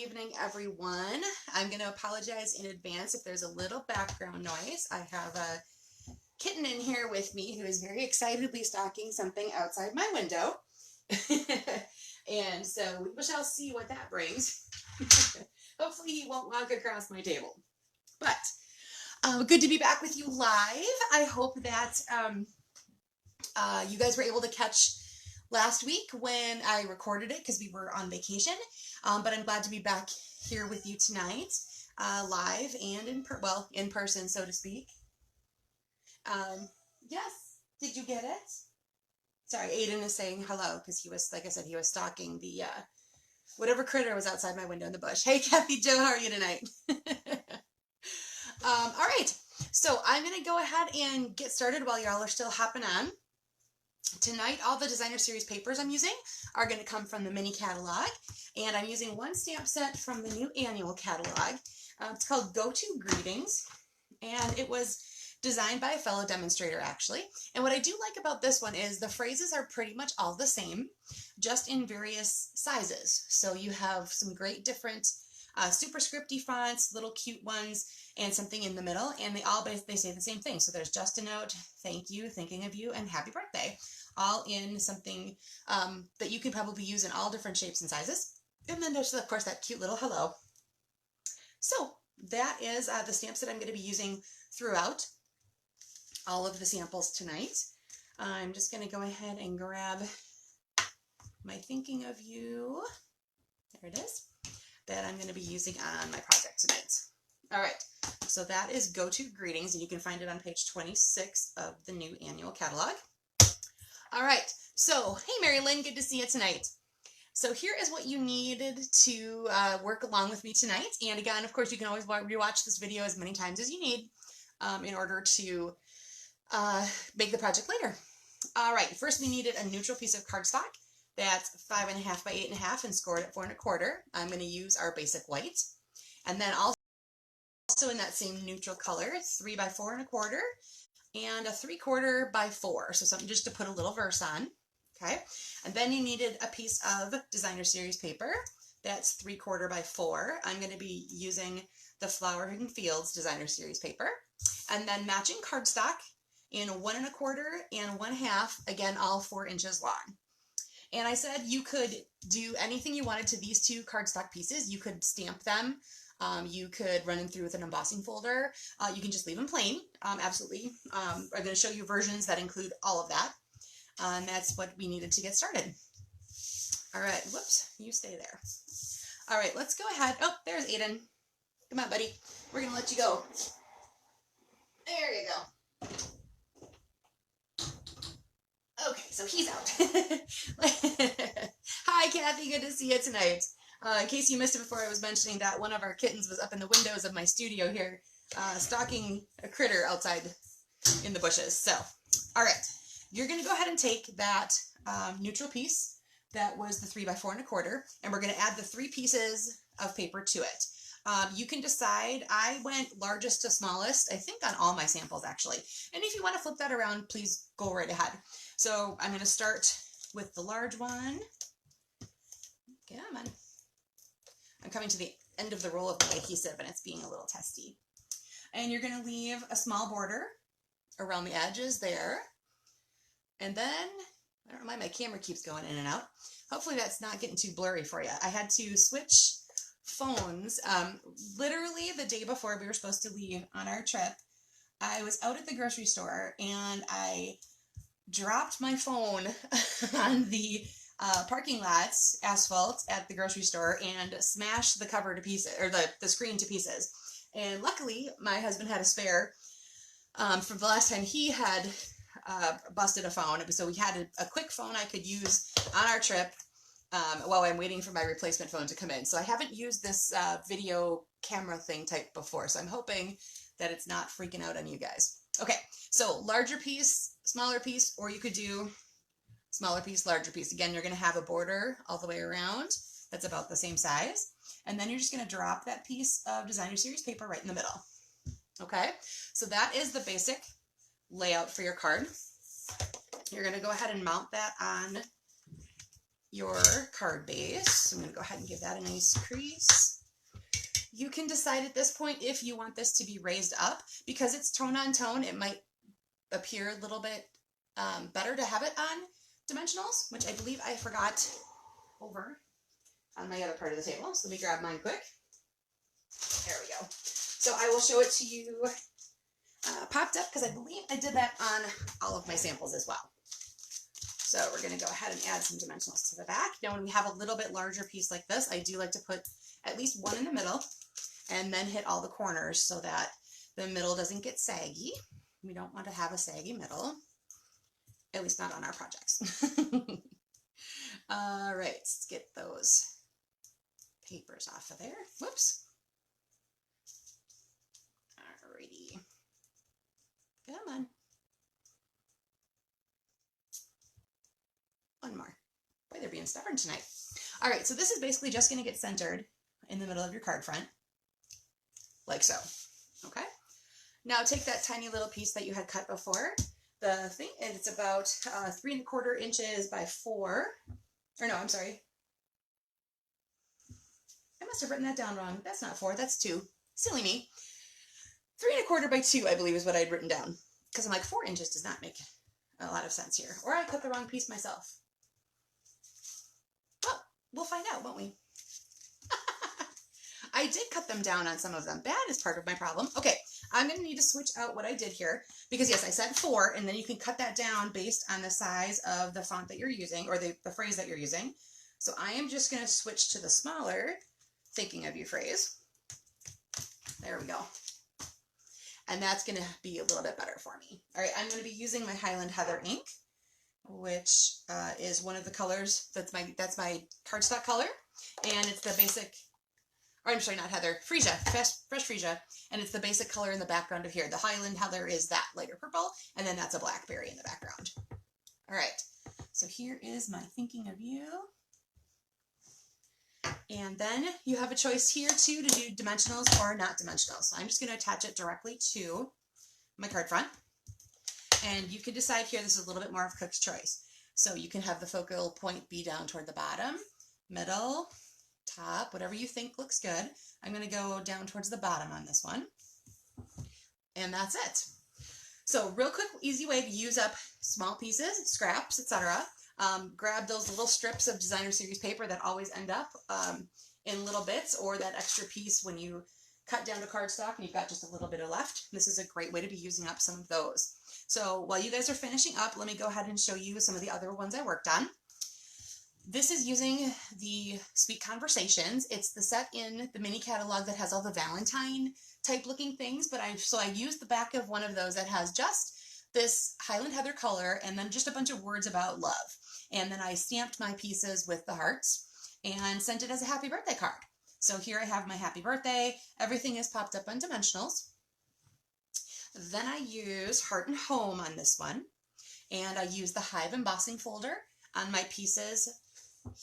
evening, everyone. I'm going to apologize in advance if there's a little background noise. I have a kitten in here with me who is very excitedly stalking something outside my window. And so we shall see what that brings. Hopefully he won't walk across my table. But good to be back with you live. I hope that you guys were able to catch last week when I recorded it because we were on vacation. But I'm glad to be back here with you tonight, live and in person, so to speak. Yes, did you get it? Sorry, Aiden is saying hello because he was, like I said, he was stalking the whatever critter was outside my window in the bush. Hey, Kathy Jo, how are you tonight? All right, so I'm going to go ahead and get started while y'all are still hopping on. Tonight, all the designer series papers I'm using are going to come from the mini catalog, and I'm using one stamp set from the new annual catalog. It's called Go To Greetings, and it was designed by a fellow demonstrator, actually. And what I do like about this one is the phrases are pretty much all the same, just in various sizes. So you have some great different super scripty fonts, little cute ones, and something in the middle, and they say the same thing. So there's just a note, thank you, thinking of you, and happy birthday, all in something that you can probably use in all different shapes and sizes. And then there's, of course, that cute little hello. So that is the stamps that I'm going to be using throughout all of the samples tonight. I'm just going to go ahead and grab my thinking of you. There it is. That I'm going to be using on my project tonight. All right, so that is Go To Greetings, and you can find it on page 26 of the new annual catalog. All right, so hey Mary Lynn, good to see you tonight. So here is what you needed to work along with me tonight. And again, of course, you can always rewatch this video as many times as you need in order to make the project later. All right, first we needed a neutral piece of cardstock. That's 5.5 by 8.5 and scored at 4 1/4. I'm going to use our basic white. And then also in that same neutral color, 3 by 4 1/4 and a 3/4 by 4. So something just to put a little verse on. Okay. And then you needed a piece of designer series paper. That's 3/4 by 4. I'm going to be using the Flowering Fields designer series paper. And then matching cardstock in 1 1/4 and 1/2, again, all 4 inches long. And I said you could do anything you wanted to these two cardstock pieces. You could stamp them. You could run them through with an embossing folder. You can just leave them plain. Absolutely. I'm going to show you versions that include all of that. And that's what we needed to get started. All right. Whoops. You stay there. All right. Let's go ahead. Oh, there's Aiden. Come on, buddy. We're going to let you go. There you go. Okay, so he's out. Hi, Kathy. Good to see you tonight. In case you missed it before, I was mentioning that one of our kittens was up in the windows of my studio here, stalking a critter outside in the bushes. So, all right, you're going to go ahead and take that neutral piece that was the 3 by 4 1/4, and we're going to add the 3 pieces of paper to it. You can decide. I went largest to smallest, I think on all my samples actually. And if you want to flip that around, please go right ahead. So I'm going to start with the large one. Come on. I'm coming to the end of the roll of my adhesive and it's being a little testy. And you're going to leave a small border around the edges there. And then, I don't know why my camera keeps going in and out. Hopefully that's not getting too blurry for you. I had to switch phones literally the day before we were supposed to leave on our trip. I was out at the grocery store and I dropped my phone on the parking lot's asphalt at the grocery store and smashed the cover to pieces, or the screen to pieces. And luckily my husband had a spare from the last time he had busted a phone. So we had a quick phone I could use on our trip while I'm waiting for my replacement phone to come in. So I haven't used this video camera thing type before, so I'm hoping that it's not freaking out on you guys. Okay, so larger piece, smaller piece, or you could do smaller piece, larger piece. Again, you're going to have a border all the way around that's about the same size. And then you're just going to drop that piece of designer series paper right in the middle. Okay, so that is the basic layout for your card. You're going to go ahead and mount that on your card base. I'm going to go ahead and give that a nice crease. You can decide at this point if you want this to be raised up. Because it's tone on tone, it might appear a little bit better to have it on dimensionals, which I believe I forgot over on my other part of the table. So let me grab mine quick. There we go. So I will show it to you popped up because I believe I did that on all of my samples as well. So we're going to go ahead and add some dimensionals to the back. Now when we have a little bit larger piece like this, I do like to put at least one in the middle and then hit all the corners so that the middle doesn't get saggy. We don't want to have a saggy middle, at least not on our projects. All right, let's get those papers off of there. Whoops. Alrighty. Come on. One more. Boy, they're being stubborn tonight. All right, so this is basically just going to get centered in the middle of your card front, like so. Okay. Now take that tiny little piece that you had cut before, the thing, and it's about 3 1/4 inches by 4. Or no, I'm sorry. I must have written that down wrong. That's not 4, that's 2. Silly me. 3 1/4 by 2, I believe is what I'd written down. Because I'm like, 4 inches does not make a lot of sense here. Or I cut the wrong piece myself. Well, we'll find out, won't we? I did cut them down on some of them. That is part of my problem. Okay, I'm going to need to switch out what I did here. Because yes, I said 4, and then you can cut that down based on the size of the font that you're using, or the phrase that you're using. So I am just going to switch to the smaller thinking of you phrase. There we go. And that's going to be a little bit better for me. All right, I'm going to be using my Highland Heather ink, which is one of the colors. That's my cardstock color, and it's the basic. Or I'm sorry, not Heather, Freesia, fresh Freesia, and it's the basic color in the background of here. The Highland Heather is that lighter purple, and then that's a blackberry in the background. All right, so here is my thinking of you. And then you have a choice here too to do dimensionals or not dimensionals. So I'm just going to attach it directly to my card front. And you can decide here, this is a little bit more of Cook's choice. So you can have the focal point be down toward the bottom, middle, top, whatever you think looks good. I'm going to go down towards the bottom on this one. And that's it. So real quick, easy way to use up small pieces, scraps, etc. Grab those little strips of designer series paper that always end up in little bits, or that extra piece when you cut down to cardstock and you've got just a little bit of left. This is a great way to be using up some of those. So while you guys are finishing up, let me go ahead and show you some of the other ones I worked on. This is using the Sweet Conversations. It's the set in the mini catalog that has all the Valentine type looking things, but I used the back of one of those that has just this Highland Heather color and then just a bunch of words about love. And then I stamped my pieces with the hearts and sent it as a happy birthday card. So here I have my happy birthday. Everything is popped up on dimensionals. Then I use Heart and Home on this one. And I use the Hive embossing folder on my pieces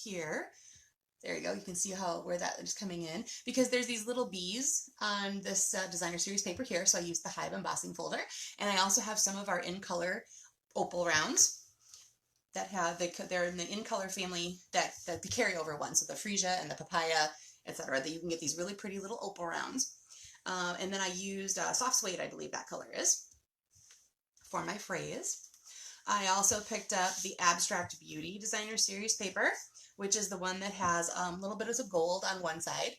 here. There you go. You can see where that is coming in, because there's these little bees on this designer series paper here. So I use the Hive embossing folder, and I also have some of our in color opal rounds that they're in the in color family, that the carryover ones, so the freesia and the papaya, etc. That you can get these really pretty little opal rounds. And then I used soft suede, I believe that color is, for my phrase. I also picked up the Abstract Beauty designer series paper, which is the one that has a little bit of gold on one side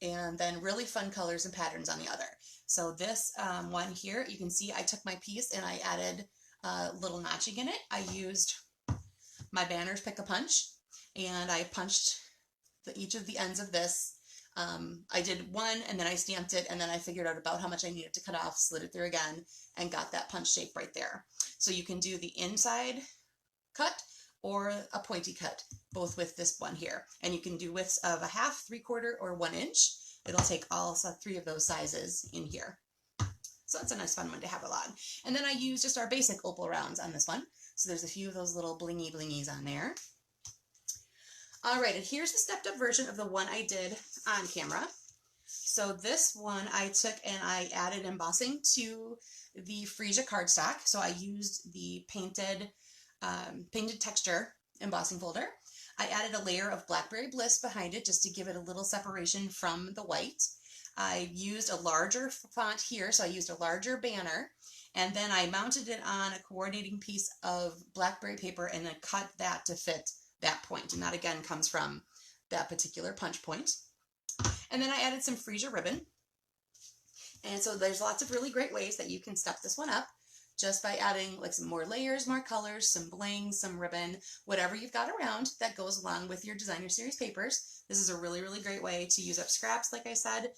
and then really fun colors and patterns on the other. So this one here, you can see I took my piece and I added little notching in it. I used my Banners Pick-a-Punch, and I punched each of the ends of this. I did one, and then I stamped it, and then I figured out about how much I needed to cut off, slid it through again, and got that punch shape right there. So you can do the inside cut or a pointy cut, both with this one here. And you can do widths of 1/2, 3/4, or 1 inch. It'll take all 3 of those sizes in here. So that's a nice fun one to have a lot. And then I use just our basic opal rounds on this one. So there's a few of those little blingy blingies on there. All right, and here's the stepped up version of the one I did on camera. So this one I took and I added embossing to the Freesia cardstock. So I used the painted texture embossing folder. I added a layer of Blackberry Bliss behind it just to give it a little separation from the white. I used a larger font here, so I used a larger banner, and then I mounted it on a coordinating piece of blackberry paper and then cut that to fit that point. And that again comes from that particular punch point. And then I added some freesia ribbon. And so there's lots of really great ways that you can step this one up just by adding like some more layers, more colors, some bling, some ribbon, whatever you've got around that goes along with your designer series papers. This is a really, really great way to use up scraps, like I said.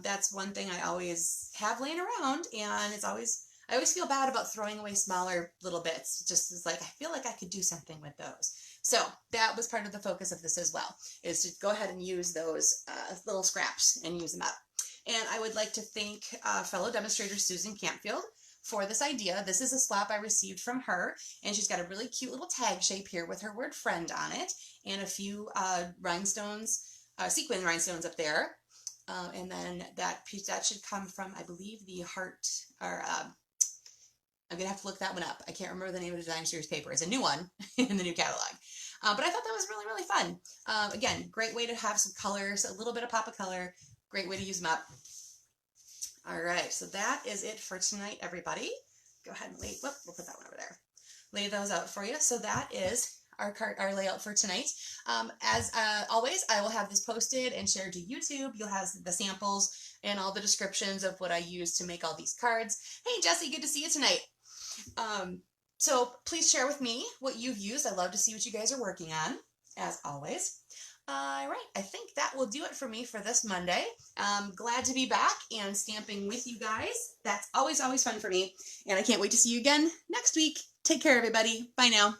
That's one thing I always have laying around, and I always feel bad about throwing away smaller little bits. Just as like, I feel like I could do something with those. So that was part of the focus of this as well, is to go ahead and use those little scraps and use them up. And I would like to thank fellow demonstrator Susan Campfield for this idea. This is a swap I received from her, and she's got a really cute little tag shape here with her word friend on it, and a few rhinestones, sequin rhinestones up there. And then that piece, that should come from, I believe, the heart, or I'm going to have to look that one up. I can't remember the name of the design series paper. It's a new one in the new catalog. But I thought that was really, really fun. Again, great way to have some colors, a little bit of pop of color. Great way to use them up. All right, so that is it for tonight, everybody. Go ahead and we'll put that one over there. Lay those out for you. So that is our layout for tonight. As always, I will have this posted and shared to YouTube. You'll have the samples and all the descriptions of what I use to make all these cards. Hey, Jessie, good to see you tonight. So please share with me what you've used. I love to see what you guys are working on, as always. All right, I think that will do it for me for this Monday. Glad to be back and stamping with you guys. That's always, always fun for me. And I can't wait to see you again next week. Take care, everybody. Bye now.